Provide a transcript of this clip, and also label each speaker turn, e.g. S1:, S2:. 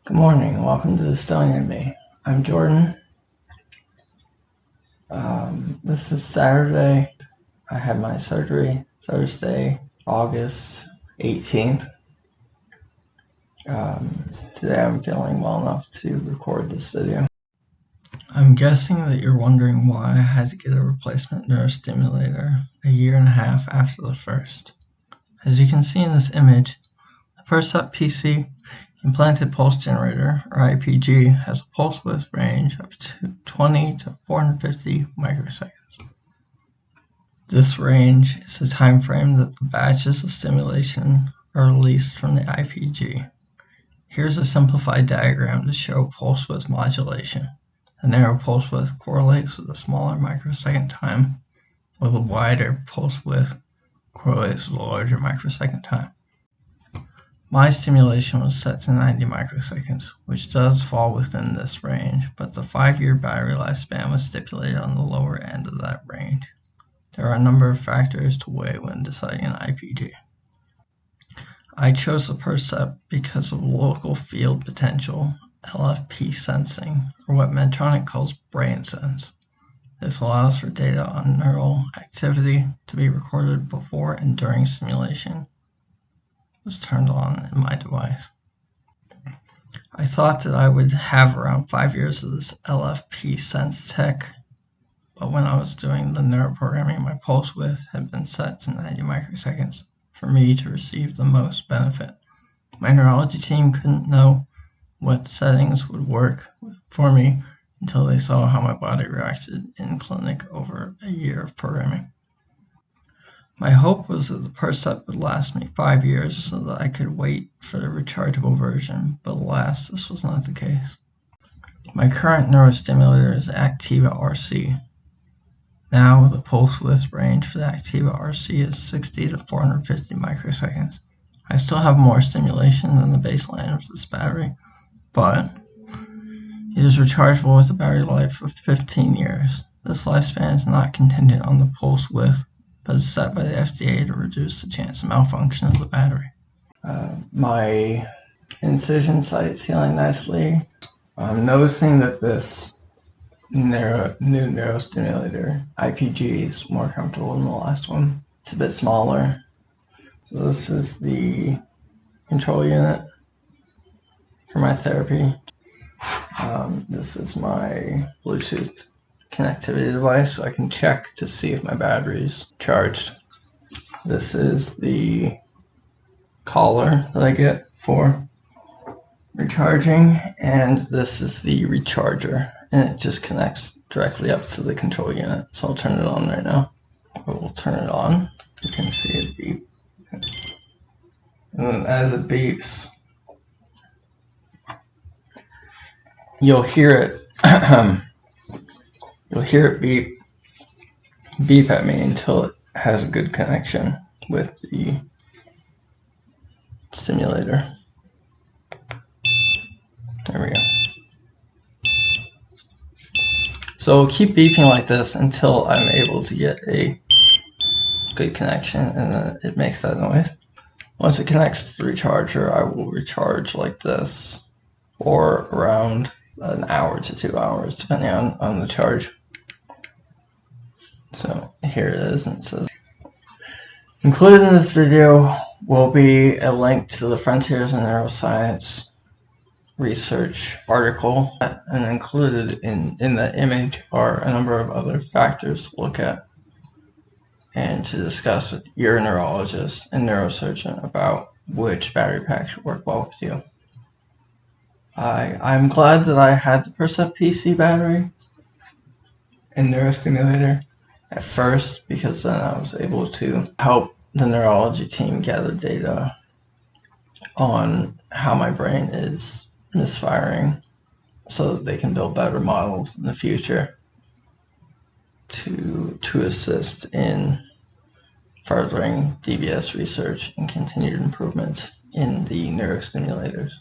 S1: Good morning and welcome to Dystonia Me. I'm Jordan. This is Saturday. I had my surgery Thursday, August 18th. Today I'm feeling well enough to record this video. I'm guessing that you're wondering why I had to get a replacement neurostimulator a year and a half after the first. As you can see in this image, the Percept PC implanted pulse generator, or IPG, has a pulse width range of 20 to 450 microseconds. This range is the time frame that the batches of stimulation are released from the IPG. Here's a simplified diagram to show pulse width modulation. The narrow pulse width correlates with a smaller microsecond time, while the wider pulse width correlates with a larger microsecond time. My stimulation was set to 90 microseconds, which does fall within this range, but the 5-year battery lifespan was stipulated on the lower end of that range. There are a number of factors to weigh when deciding an IPG. I chose the Percept because of local field potential, LFP sensing, or what Medtronic calls brain sense. This allows for data on neural activity to be recorded before and during stimulation was turned on in my device. I thought that I would have around 5 years of this LFP sense tech, but when I was doing the neuroprogramming, my pulse width had been set to 90 microseconds for me to receive the most benefit. My neurology team couldn't know what settings would work for me until they saw how my body reacted in clinic over a year of programming. My hope was that the Percept would last me 5 years so that I could wait for the rechargeable version, but alas, this was not the case. My current neurostimulator is Activa RC. Now the pulse width range for the Activa RC is 60 to 450 microseconds. I still have more stimulation than the baseline of this battery, but it is rechargeable with a battery life of 15 years. This lifespan is not contingent on the pulse width, but is set by the FDA to reduce the chance of malfunction of the battery. My incision site's healing nicely. I'm noticing that this new neurostimulator, IPG, is more comfortable than the last one. It's a bit smaller. So this is the control unit for my therapy. This is my Bluetooth connectivity device, so I can check to see if my battery's charged. This is the collar that I get for recharging, and this is the recharger, and it just connects directly up to the control unit. So I'll turn it on right now. I will turn it on. You can see it beep. And then as it beeps, you'll hear it you'll hear it beep at me until it has a good connection with the stimulator. There we go. So it'll keep beeping like this until I'm able to get a good connection, and then it makes that noise. Once it connects to the recharger, I will recharge like this for around an hour to 2 hours, depending on the charge. So here it is, and it says, included in this video will be a link to the Frontiers in Neuroscience research article, and included in the image are a number of other factors to look at and to discuss with your neurologist and neurosurgeon about which battery pack should work well with you. I'm glad that I had the Percept PC battery and neurostimulator at first, because then I was able to help the neurology team gather data on how my brain is misfiring so that they can build better models in the future to assist in furthering DBS research and continued improvement in the neurostimulators.